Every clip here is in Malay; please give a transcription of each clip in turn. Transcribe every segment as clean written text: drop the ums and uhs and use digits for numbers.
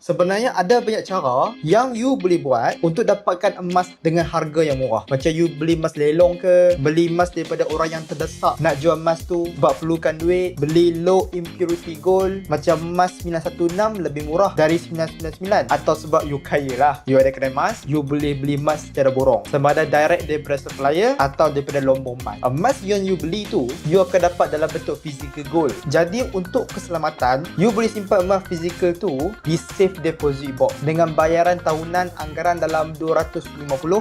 Sebenarnya ada banyak cara yang you boleh buat untuk dapatkan emas dengan harga yang murah. Macam you beli emas lelong ke, beli emas daripada orang yang terdesak nak jual emas tu sebab perlukan duit, beli low impurity gold macam emas 916 lebih murah dari 999, atau sebab you kaya lah, you ada kedai emas, you boleh beli emas secara borong, sama ada direct daripada supplier atau daripada lombong emas. Emas yang you beli tu you akan dapat dalam bentuk physical gold. Jadi untuk keselamatan, you boleh simpan emas physical tu di safe deposit box dengan bayaran tahunan anggaran dalam 250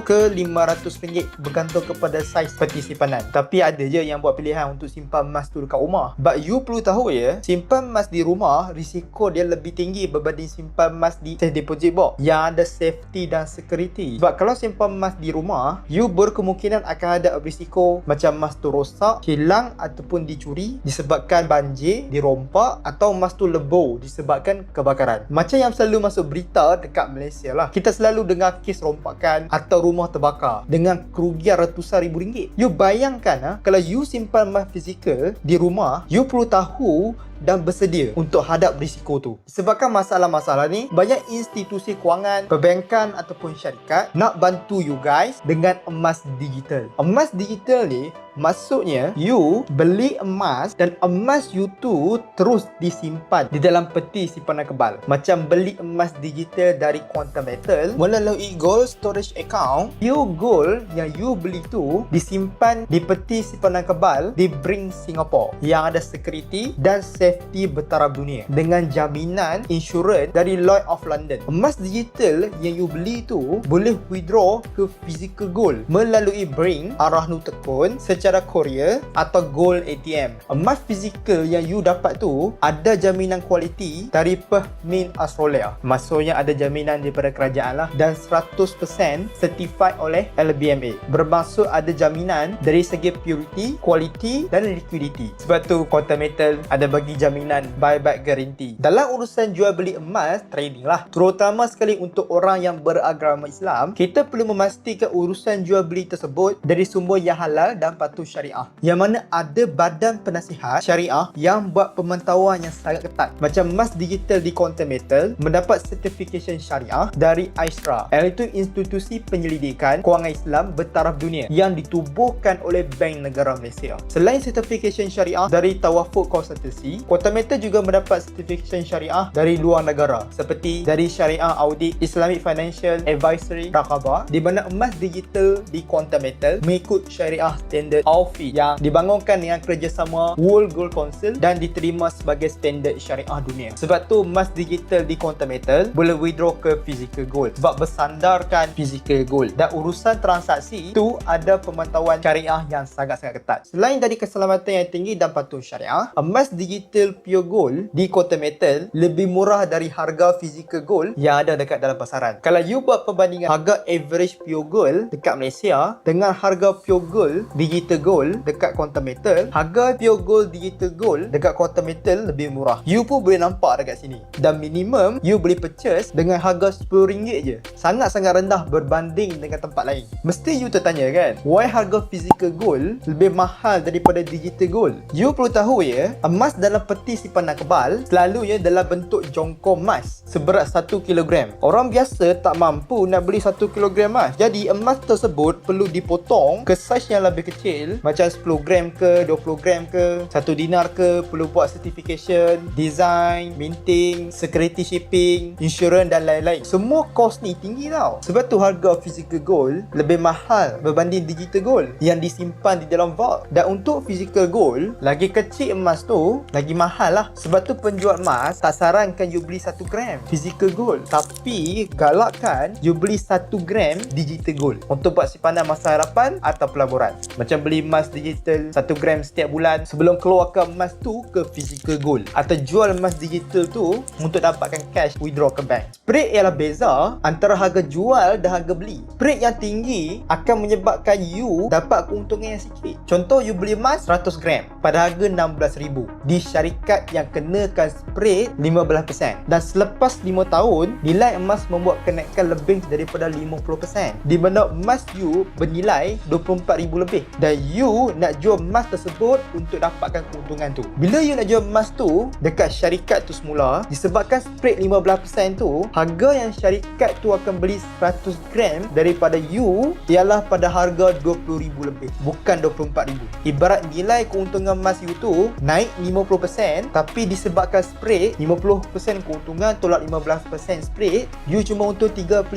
ke 500 ringgit bergantung kepada saiz peti simpanan. Tapi ada je yang buat pilihan untuk simpan emas tu dekat rumah. But you perlu tahu ya, simpan emas di rumah risiko dia lebih tinggi berbanding simpan emas di safe deposit box yang ada safety dan security. Sebab kalau simpan emas di rumah, you berkemungkinan akan ada risiko macam emas tu rosak, hilang ataupun dicuri disebabkan banjir, dirompak, atau emas tu lebur disebabkan kebakaran. Macam yang selalu masuk berita dekat Malaysia lah, kita selalu dengar kes rompakan atau rumah terbakar dengan kerugian ratusan ribu ringgit. You bayangkan kalau you simpan emas fizikal di rumah, you perlu tahu dan bersedia untuk hadap risiko tu. Sebabkan masalah-masalah ni, banyak institusi kewangan, perbankan ataupun syarikat nak bantu you guys dengan emas digital. Emas digital ni maksudnya you beli emas dan emas you tu terus disimpan di dalam peti simpanan kebal. Macam beli emas digital dari Quantum Metal melalui gold storage account, pure gold yang you beli tu disimpan di peti simpanan kebal di Brink Singapore yang ada security dan safety bertaraf dunia dengan jaminan insurans dari Lloyd of London. Emas digital yang you beli tu boleh withdraw ke physical gold melalui Brink arah Nu Tekun secara courier atau gold ATM. Emas fizikal yang you dapat tu ada jaminan kualiti dari Mint Australia. Maksudnya ada jaminan daripada kerajaan lah, dan 100% certified oleh LBMA. Bermaksud ada jaminan dari segi purity, quality dan liquidity. Sebab tu Quantum Metal ada bagi jaminan buyback guarantee. Dalam urusan jual beli emas, trading lah, terutama sekali untuk orang yang beragama Islam, kita perlu memastikan urusan jual beli tersebut dari sumber yang halal dan patuh syariah, yang mana ada badan penasihat syariah yang buat pemantauan yang sangat ketat. Macam emas digital di Quantum Metal mendapat certification syariah dari ISRA, iaitu institusi penyelidikan kewangan Islam bertaraf dunia yang ditubuhkan oleh Bank Negara Malaysia. Selain certification syariah dari Tawafuk Consultancy, Quantum Metal juga mendapat certification syariah dari luar negara seperti dari Syariah Audit, Islamic Financial Advisory, Raqabah, di mana emas digital di Quantum Metal mengikut syariah standard AUFI yang dibangunkan dengan kerjasama World Gold Council dan diterima sebagai standard syariah dunia. Sebab tu emas digital di Quantum Metal boleh withdraw ke physical gold sebab bersandarkan physical gold, dan urusan transaksi tu ada pemantauan syariah yang sangat-sangat ketat. Selain dari keselamatan yang tinggi dan patuh syariah, emas digital pure gold di Quantum Metal lebih murah dari harga physical gold yang ada dekat dalam pasaran. Kalau you buat perbandingan harga average pure gold dekat Malaysia dengan harga pure gold digital gold dekat Quantum Metal, harga pure gold digital gold dekat Quantum Metal lebih murah. You pun boleh nampak dekat sini. Dan minimum you boleh purchase dengan harga RM10 je. Sangat-sangat rendah berbanding dengan tempat lain. Mesti you tertanya kan, why harga physical gold lebih mahal daripada digital gold? You perlu tahu ya, emas dalam peti simpanan kebal selalunya dalam bentuk jongkong emas seberat 1 kilogram. Orang biasa tak mampu nak beli 1 kilogram emas. Jadi emas tersebut perlu dipotong ke saiz yang lebih kecil, macam 10 gram ke 20 gram ke 1 dinar ke. Perlu buat certification, design, minting, security shipping, insurans dan lain-lain. Semua kos ni tinggi tau. Sebab tu harga physical gold lebih mahal berbanding digital gold yang disimpan di dalam vault. Dan untuk physical gold, lagi kecil emas tu lagi mahal lah. Sebab tu penjual emas tak sarankan you beli 1 gram physical gold, tapi galakkan you beli 1 gram digital gold untuk buat simpanan masa harapan atau pelaburan. Macam beli emas digital 1 gram setiap bulan sebelum keluarkan emas tu ke physical gold, atau jual emas digital tu untuk dapatkan cash withdraw ke bank. Spread ialah beza antara harga jual dan harga beli. Spread yang tinggi akan menyebabkan you dapat keuntungan yang sikit. Contoh, you beli emas 100 gram pada harga RM16,000 di syariah syarikat yang kenakan spread 15%. Dan selepas 5 tahun, nilai emas membuat kenaikan lebih daripada 50%. Di mana emas you bernilai 24,000 lebih. Dan you nak jual emas tersebut untuk dapatkan keuntungan tu. Bila you nak jual emas tu dekat syarikat tu semula, disebabkan spread 15% tu, harga yang syarikat tu akan beli 100 gram daripada you ialah pada harga 20,000 lebih, bukan 24,000. Ibarat nilai keuntungan emas you tu naik 50%, tapi disebabkan spread 50% keuntungan tolak 15% spread, you cuma untung 35%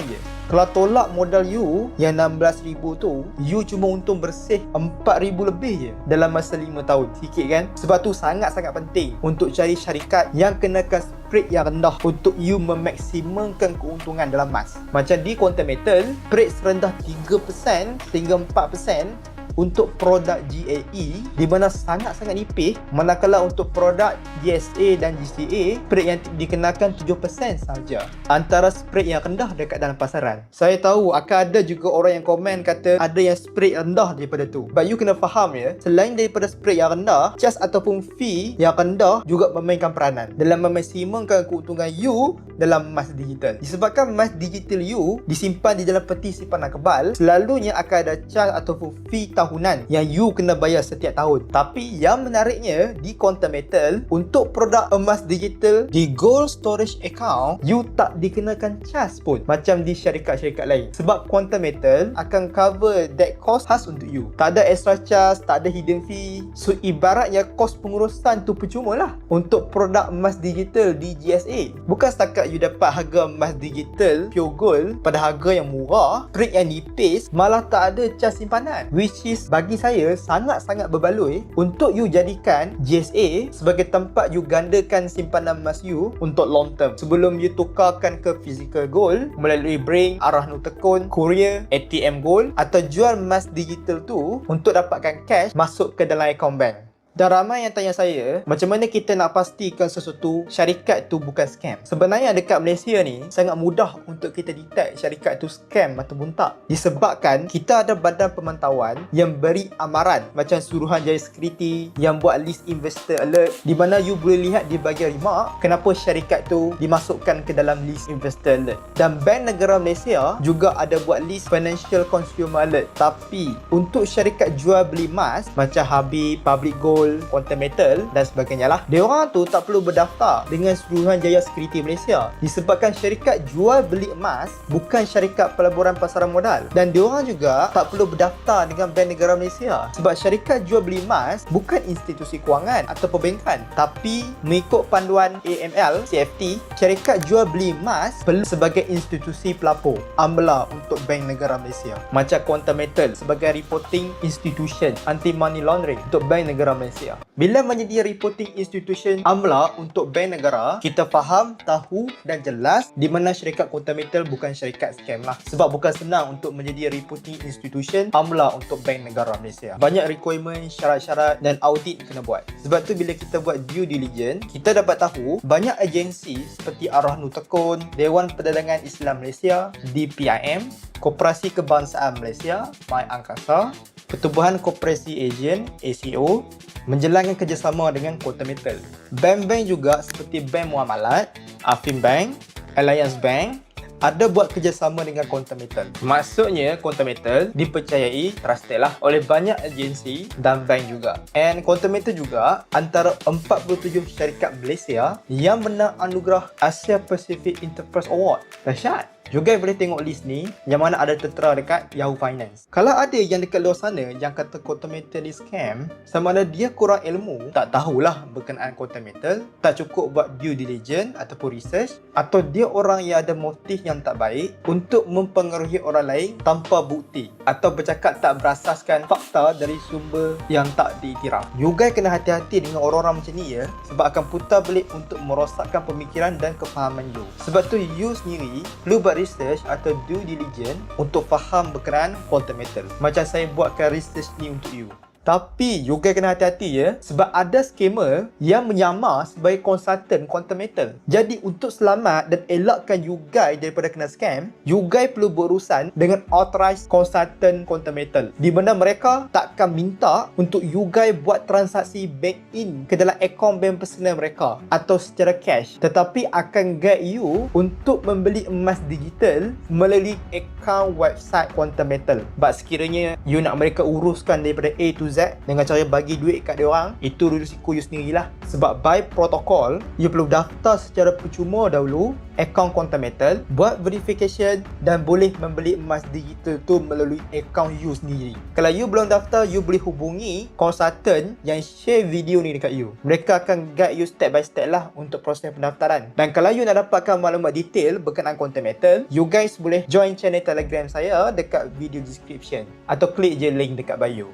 je. Kalau tolak modal you yang 16,000 tu, you cuma untung bersih 4,000 lebih je dalam masa 5 tahun. Sikit kan? Sebab tu sangat-sangat penting untuk cari syarikat yang kenakan spread yang rendah untuk you memaksimumkan keuntungan dalam emas. Macam di Quantum Metal, spread serendah 3% sehingga 4% untuk produk GAE, di mana sangat-sangat nipis, manakala untuk produk GSA dan GCA, spread yang dikenakan 7% saja antara spread yang rendah dekat dalam pasaran. Saya tahu akan ada juga orang yang komen kata ada yang spread rendah daripada tu. But you kena faham ya, selain daripada spread yang rendah, charge ataupun fee yang rendah juga memainkan peranan dalam memaksimumkan keuntungan you dalam emas digital. Disebabkan emas digital you disimpan di dalam peti simpanan kebal, selalunya akan ada charge ataupun fee tahunan yang you kena bayar setiap tahun. Tapi yang menariknya di Quantum Metal, untuk produk emas digital di Gold Storage Account, you tak dikenakan charge pun macam di syarikat-syarikat lain. Sebab Quantum Metal akan cover that cost khas untuk you. Tak ada extra charge, tak ada hidden fee. So ibaratnya kos pengurusan tu percuma lah untuk produk emas digital di GSA. Bukan setakat you dapat harga emas digital pure gold pada harga yang murah, spread yang nipis, malah tak ada charge simpanan, which is bagi saya sangat-sangat berbaloi untuk you jadikan GSA sebagai tempat you gandakan simpanan emas you untuk long term sebelum you tukarkan ke physical gold melalui Brink, Arah Nutekun, Courier, ATM Gold, atau jual emas digital tu untuk dapatkan cash masuk ke dalam akaun bank. Dan ramai yang tanya saya, macam mana kita nak pastikan sesuatu syarikat tu bukan scam? Sebenarnya dekat Malaysia ni, sangat mudah untuk kita detect syarikat tu scam ataupun tak. Disebabkan kita ada badan pemantauan yang beri amaran macam Suruhanjaya Security yang buat list investor alert, di mana you boleh lihat di bahagian remark kenapa syarikat tu dimasukkan ke dalam list investor alert. Dan Bank Negara Malaysia juga ada buat list financial consumer alert. Tapi untuk syarikat jual beli emas macam Habib, Public Gold, Quantum Metal dan sebagainya lah, diorang tu tak perlu berdaftar dengan Suruhanjaya Security Malaysia disebabkan syarikat jual beli emas bukan syarikat pelaburan pasaran modal. Dan diorang juga tak perlu berdaftar dengan Bank Negara Malaysia sebab syarikat jual beli emas bukan institusi kewangan atau perbankan. Tapi mengikut panduan AML CFT, syarikat jual beli emas perlu sebagai institusi pelapor amla untuk Bank Negara Malaysia. Macam Quantum Metal sebagai reporting institution anti money laundering untuk Bank Negara Malaysia. Bila menjadi reporting institution amla untuk bank negara, kita faham, tahu dan jelas di mana syarikat Quantum Metal bukan syarikat scam lah. Sebab bukan senang untuk menjadi reporting institution amla untuk bank negara Malaysia. Banyak requirement, syarat-syarat dan audit kena buat. Sebab tu bila kita buat due diligence, kita dapat tahu banyak agensi seperti Arah Nutekun, Dewan Perdagangan Islam Malaysia, DPIM, Koperasi Kebangsaan Malaysia, My Angkasa, Pertubuhan Koperasi Asian, ACO, menjalankan kerjasama dengan Quantum Metal. Bank-bank juga seperti Bank Muamalat, Affinbank, Alliance Bank ada buat kerjasama dengan Quantum Metal. Maksudnya Quantum Metal dipercayai, trusted lah oleh banyak agensi dan bank juga. And Quantum Metal juga antara 47 syarikat Malaysia yang menang anugerah Asia Pacific Enterprise Award. Dahsyat. Juga boleh tengok list ni yang mana ada tertera dekat Yahoo Finance. Kalau ada yang dekat luar sana yang kata Quantum Metal ni scam, sama ada dia kurang ilmu, tak tahulah berkenaan Quantum Metal, tak cukup buat due diligence ataupun research, atau dia orang yang ada motif yang tak baik untuk mempengaruhi orang lain tanpa bukti, atau bercakap tak berasaskan fakta dari sumber yang tak diiktiraf. You guys kena hati-hati dengan orang-orang macam ni ya, sebab akan putar belik untuk merosakkan pemikiran dan kefahaman you. Sebab tu you sendiri perlu buat research atau due diligence untuk faham berkenaan Quantum Metal. Macam saya buatkan research ni untuk you. Tapi you guys kena hati-hati ya, sebab ada scammer yang menyamar sebagai konsultan quantum metal. Jadi untuk selamat dan elakkan you guys daripada kena scam, you guys perlu berurusan dengan authorized consultant quantum metal, di mana mereka takkan minta untuk you guys buat transaksi bank in ke dalam akaun bank personal mereka atau secara cash, tetapi akan guide you untuk membeli emas digital melalui akaun website quantum metal. But sekiranya you nak mereka uruskan daripada A to Z dengan cara bagi duit kat dia orang, itu risiko you sendirilah. Sebab by protokol, you perlu daftar secara percuma dahulu akaun quantum metal, buat verification dan boleh membeli emas digital tu melalui akaun you sendiri. Kalau you belum daftar, you boleh hubungi konsultan yang share video ni dekat you. Mereka akan guide you step by step lah untuk proses pendaftaran. Dan kalau you nak dapatkan maklumat detail berkenaan quantum metal, you guys boleh join channel Telegram saya dekat video description atau klik je link dekat bio.